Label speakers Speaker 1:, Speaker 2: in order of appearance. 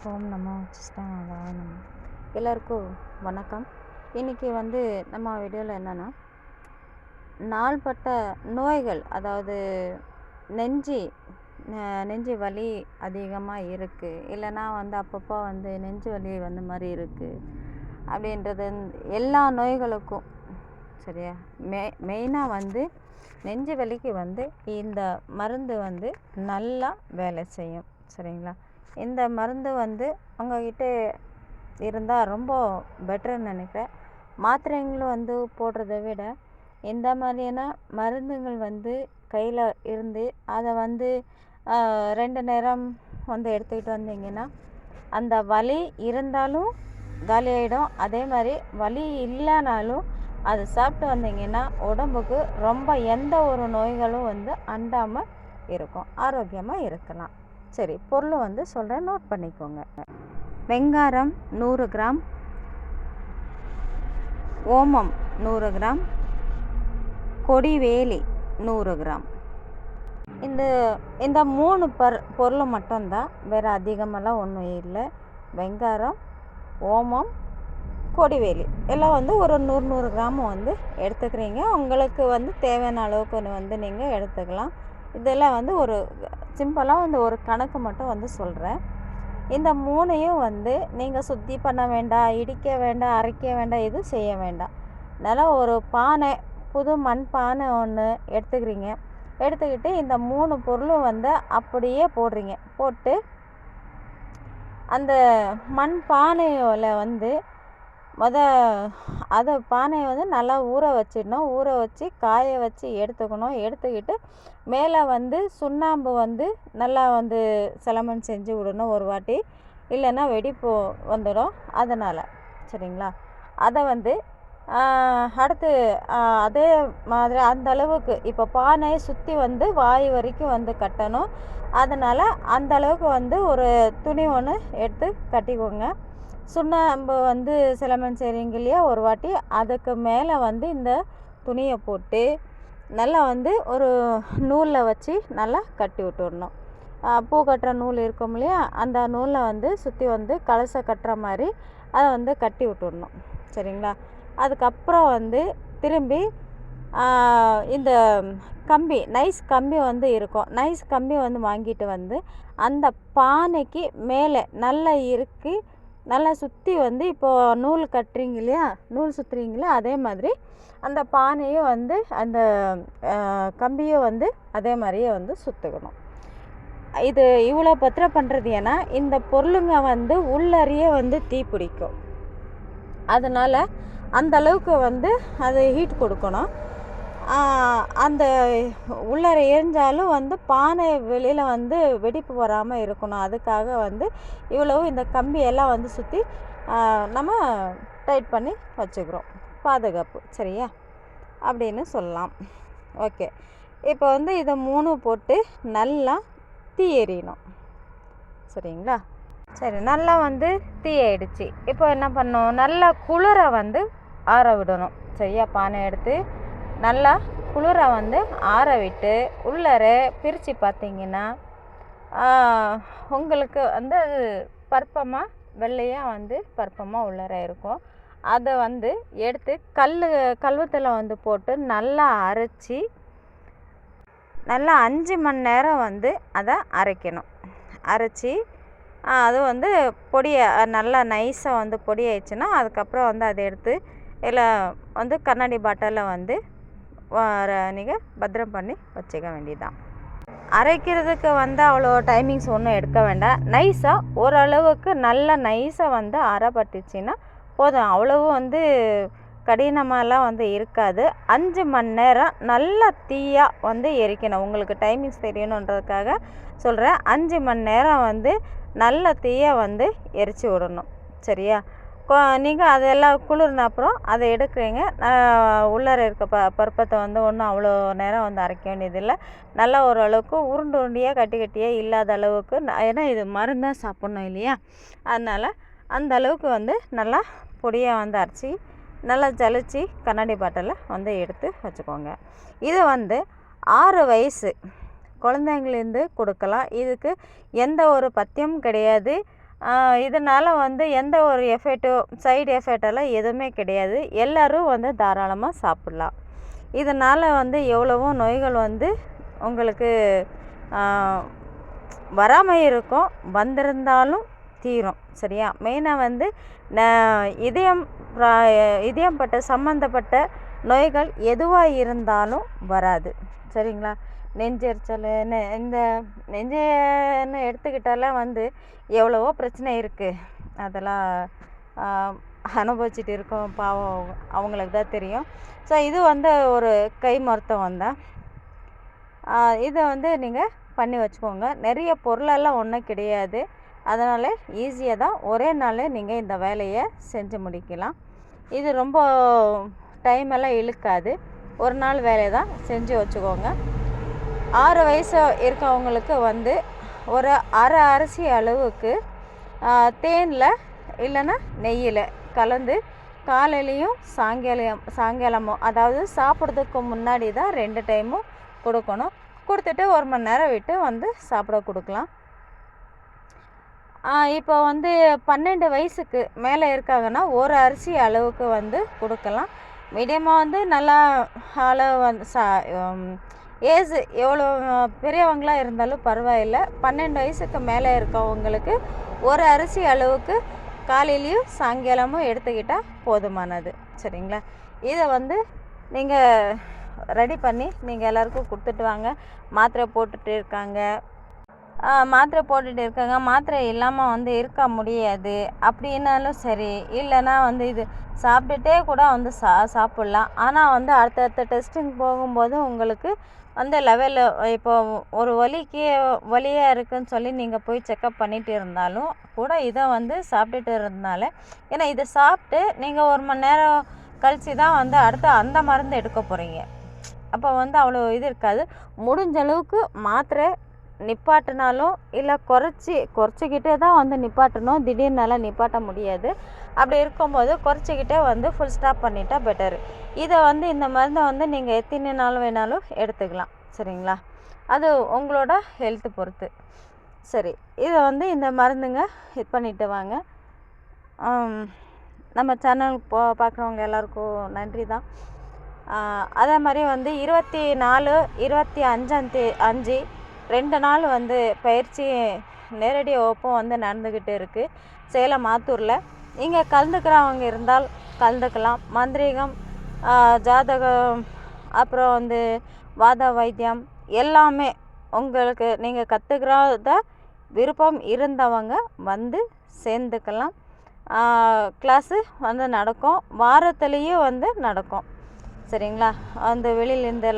Speaker 1: ஓம் நமோ சிஸ்டாவாய நமோ. எல்லாருக்கும் வணக்கம். இன்றைக்கி நம்ம வீடியோவில் என்னென்னா, நாள்பட்ட நோய்கள், அதாவது நெஞ்சு வலி அதிகமாக இருக்குது, இல்லைன்னா அப்பப்போ நெஞ்சு வலி மாதிரி இருக்குது அப்படின்றது எல்லா நோய்களுக்கும் சரியா. மெயினாக நெஞ்சு வலிக்கு இந்த மருந்து நல்லா வேலை செய்யும் சரிங்களா. இந்த மருந்து உங்ககிட்ட இருந்தால் ரொம்ப பெட்டர்னு நினைக்கிறேன். மாத்திரைங்களும் போடுறத விட இந்த மாதிரியான மருந்துகள் கையில் இருந்து அதை 2 நேரம் எடுத்துக்கிட்டு வந்தீங்கன்னா அந்த வலி இருந்தாலும் காலியாகிடும். அதே மாதிரி வலி இல்லைனாலும் அதை சாப்பிட்டு வந்தீங்கன்னா உடம்புக்கு ரொம்ப எந்த ஒரு நோய்களும் அண்டாமல் இருக்கும், ஆரோக்கியமாக இருக்கலாம். சரி, பொருள் சொல்கிறேன், நோட் பண்ணிக்கோங்க. வெங்காரம் 100 கிராம், ஓமம் 100 கிராம், கொடிவேலி 100 கிராம். இந்த 3 பொருள் மட்டும்தான், வேறு அதிகமெல்லாம் ஒன்றும் இல்லை. வெங்காரம், ஓமம், கொடிவேலி எல்லாம் ஒரு 100 கிராம் எடுத்துக்கிறீங்க. உங்களுக்கு தேவையான அளவுக்கு நீங்கள் எடுத்துக்கலாம். இதெல்லாம் ஒரு சிம்பிளாக ஒரு கணக்கு மட்டும் சொல்கிறேன். இந்த 3ஐயும் நீங்கள் சுத்தி பண்ண வேண்டாம், இடிக்க வேண்டாம், அரைக்க வேண்டாம், எதுவும் செய்ய வேண்டாம். நல்லா ஒரு பானை, புது மண் பானை ஒன்று எடுத்துக்கிறீங்க. எடுத்துக்கிட்டு இந்த 3 பொருளும் அப்படியே போடுறீங்க. போட்டு அந்த மண் பானையில் அதை பானையை நல்லா ஊற வச்சிடணும். ஊற வச்சு காய வச்சு எடுத்துக்கணும். எடுத்துக்கிட்டு மேலே சுண்ணாம்பு நல்லா செலமன் செஞ்சு விடணும் ஒரு வாட்டி, இல்லைன்னா வெடிப்பு வந்துடும். அதனால் சரிங்களா. அதை அடுத்து அதே மாதிரி அந்த அளவுக்கு இப்போ பானையை சுற்றி வாய் வரைக்கும் கட்டணும். அதனால் அந்த அளவுக்கு ஒரு துணி ஒன்று எடுத்து கட்டிக்கோங்க. சுண்ணாம்பு செலமன் செய்கிறீங்க இல்லையா, ஒரு வாட்டி அதுக்கு மேலே இந்த துணியை போட்டு நல்லா ஒரு நூலில் வச்சு நல்லா கட்டி விட்டுடணும். பூ கட்டுற நூல் இருக்கும் இல்லையா, அந்த நூலில் சுற்றி கலசை கட்டுற மாதிரி அதை கட்டி விட்டுடணும் சரிங்களா. அதுக்கப்புறம் திரும்பி இந்த கம்பி, நைஸ் கம்பி இருக்கும். நைஸ் கம்பி வாங்கிட்டு அந்த பானைக்கு மேலே நல்லா இறுக்கி நல்லா சுற்றி இப்போது நூல் கட்டுறீங்க இல்லையா, நூல் சுற்றுறீங்களா, அதே மாதிரி அந்த பானையும் அந்த கம்பியும் அதே மாதிரியே சுற்றுக்கணும். இது இவ்வளோ பத்திரம் பண்ணுறது ஏன்னா இந்த பொருளுங்க உள்ளறியே தீ பிடிக்கும். அதனால் அந்த அளவுக்கு அது ஹீட் கொடுக்கணும். அந்த உள்ளர எரிஞ்சாலும் பானை வெளியில் வெடிப்பு வராமல் இருக்கணும். அதுக்காக இவ்வளவு இந்த கம்பியெல்லாம் சுற்றி நம்ம டைட் பண்ணி வச்சுக்கிறோம், பாதுகாப்பு சரியா அப்படின்னு சொல்லலாம். ஓகே, இப்போ இதை 3 போட்டு நல்லா தீ எறியணும் சரிங்களா. சரி, நல்லா தீ ஆயிடுச்சு. இப்போ என்ன பண்ணணும், நல்லா குளிர ஆற விடணும் சரியா. பானை எடுத்து நல்லா குளிர ஆற விட்டு உள்ளர பிரித்து பார்த்தீங்கன்னா உங்களுக்கு அது பருப்பமாக வெள்ளையாக பருப்பமாக உள்ளர இருக்கும். அதை எடுத்து கல்வத்தில் போட்டு நல்லா அரைச்சி நல்லா 5 மணி நேரம் அதை அரைக்கணும். அரைச்சி அது பொடியை நல்லா நைஸாக பொடி ஆயிடுச்சுன்னா அதுக்கப்புறம் அதை எடுத்து இல்லை கண்ணாடி பாட்டிலில் நீங்கள் பத்திரம் பண்ணி வச்சுக்க வேண்டியதுதான். அரைக்கிறதுக்கு அவ்வளோ டைமிங்ஸ் ஒன்றும் எடுக்க வேண்டாம். நைஸாக ஓரளவுக்கு நல்லா நைஸாக அரைப்பட்டுச்சின்னா போதும். அவ்வளவு கடினமாலாம் இருக்காது. 5 மணி நேரம் நல்லா தீயாக எரிக்கணும். உங்களுக்கு டைமிங்ஸ் தெரியணுன்றதுக்காக சொல்கிறேன். 5 மணி நேரம் நல்ல தீயாக எரித்து விடணும் சரியா. நீங்கள் அதெல்லாம் குளிர்ன அப்புறம் அதை எடுக்கிறீங்க. உள்ளர இருக்க பருப்பத்தை ஒன்றும் அவ்வளோ நேரம் அரைக்க வேண்டியதில்லை. நல்லா ஓரளவுக்கு உருண்டியாக கட்டியாக இல்லாத அளவுக்கு, ஏன்னா இது மருந்தாக சாப்பிட்ணும் இல்லையா, அதனால் அந்த அளவுக்கு நல்லா பொடியாக அரைச்சி நல்லா ஜலிச்சு கண்ணாடி பாட்டிலில் எடுத்து வச்சுக்கோங்க. இது 6 வயசு குழந்தைங்கலேருந்து கொடுக்கலாம். இதுக்கு எந்த ஒரு பத்தியமும் கிடையாது. இதனால் வந்து எந்த ஒரு சைடு எஃபெக்டெல்லாம் எதுவுமே கிடையாது. எல்லோரும் வந்து தாராளமாக சாப்பிட்லாம். இதனால் வந்து எவ்வளவோ நோய்கள் வந்து உங்களுக்கு வராமல் இருக்கும், வந்திருந்தாலும் தீரும். சரியா? மெயினாக வந்து இதயம் சம்மந்தப்பட்ட நோய்கள் எதுவாக இருந்தாலும் வராது. சரிங்களா? நெஞ்செரிச்சல் இந்த நெஞ்சுன்னு எடுத்துக்கிட்டாலாம் வந்து எவ்வளவோ பிரச்சனை இருக்குது. அதெல்லாம் அனுபவிச்சுட்டு இருக்கோம், பாவம் அவங்களுக்கு தான் தெரியும். ஸோ இது வந்து ஒரு கை மருத்துவம் தான். இதை வந்து நீங்கள் பண்ணி வச்சுக்கோங்க. நிறைய பொருளெல்லாம் ஒன்றும் கிடையாது. அதனால் ஈஸியாக தான் ஒரே நாளில் நீங்கள் இந்த வேலையை செஞ்சு முடிக்கலாம். இது ரொம்ப டைம் எல்லாம் இழுக்காது. ஒரு நாள் வேலையை தான் செஞ்சு வச்சுக்கோங்க. 6 வயசு இருக்கவங்களுக்கு வந்து ஒரு அரை அரிசி அளவுக்கு தேனில் இல்லைன்னா நெய்யில் கலந்து காலையிலையும் சாயங்காலமும் அதாவது சாப்பிட்றதுக்கு முன்னாடி தான் 2 டைமும் கொடுக்கணும். கொடுத்துட்டு 1 மணி நேரம் விட்டு வந்து சாப்பிட கொடுக்கலாம். இப்போ வந்து 12 வயசுக்கு மேலே இருக்காங்கன்னா ஒரு அரிசி அளவுக்கு வந்து கொடுக்கலாம். மீடியமாக வந்து நல்லா அளவு வந்து ஏஜ் எவ்வளோ பெரியவங்களாக இருந்தாலும் பரவாயில்லை. 12 வயசுக்கு மேலே இருக்கவங்களுக்கு ஒரு அரிசி அளவுக்கு காலையிலையும் சாயங்காலமும் எடுத்துக்கிட்டால் போதுமானது. சரிங்களா? இதை வந்து நீங்கள் ரெடி பண்ணி நீங்கள் எல்லாருக்கும் கொடுத்துட்டு வாங்க. மாத்திரை போட்டுட்டு இருக்காங்க, மாத்திரை இல்லாமல் வந்து இருக்க முடியாது அப்படின்னாலும் சரி, இல்லைன்னா வந்து இது சாப்பிட்டுட்டே கூட வந்து சாப்பிட்லாம். ஆனால் வந்து அடுத்தடுத்த டெஸ்டிங் போகும்போது உங்களுக்கு வந்து லெவலில் இப்போ ஒரு வலியாக இருக்குதுன்னு சொல்லி நீங்கள் போய் செக்கப் பண்ணிட்டு இருந்தாலும் கூட இதை வந்து சாப்பிட்டுட்டு இருந்தனால, ஏன்னா இதை சாப்பிட்டு நீங்கள் 1 மணி நேரம் கழித்து தான் வந்து அடுத்து அந்த மருந்து எடுக்க போகிறீங்க. அப்போ வந்து அவ்வளோ இது இருக்காது. முடிஞ்ச அளவுக்கு மாத்திரை நிப்பாட்டினாலும் இல்லை குறைச்சிக்கிட்டே தான் வந்து நிப்பாட்டணும். திடீர்னால நிப்பாட்ட முடியாது. அப்படி இருக்கும்போது குறைச்சிக்கிட்டே வந்து ஃபுல் ஸ்டாப் பண்ணிட்டா பெட்டரு. இதை வந்து இந்த மருந்தை வந்து நீங்கள் எத்தனை நாள் வேணாலும் எடுத்துக்கலாம். சரிங்களா? அது உங்களோட ஹெல்த்து பொறுத்து. சரி, இதை வந்து இந்த மருந்துங்க இது பண்ணிட்டு வாங்க. நம்ம சேனல் பார்க்குறவங்க எல்லாருக்கும் நன்றி தான். அதே மாதிரி வந்து 24, 25 2 நாள் வந்து பயிற்சி நேரடி வகுப்பும் வந்து நடந்துக்கிட்டு இருக்குது சேலம் ஆத்தூரில். இங்கே கலந்துக்கிறவங்க இருந்தால் கலந்துக்கலாம். மந்திரிகம், ஜாதகம், அப்புறம் வந்து வாத வைத்தியம் எல்லாமே உங்களுக்கு நீங்கள் கற்றுக்கிறத விருப்பம் இருந்தவங்க வந்து சேர்ந்துக்கலாம். கிளாஸு வந்து நடக்கும், வாரத்துலேயும் வந்து நடக்கும். சரிங்களா? அந்த வெளியிலேருந்து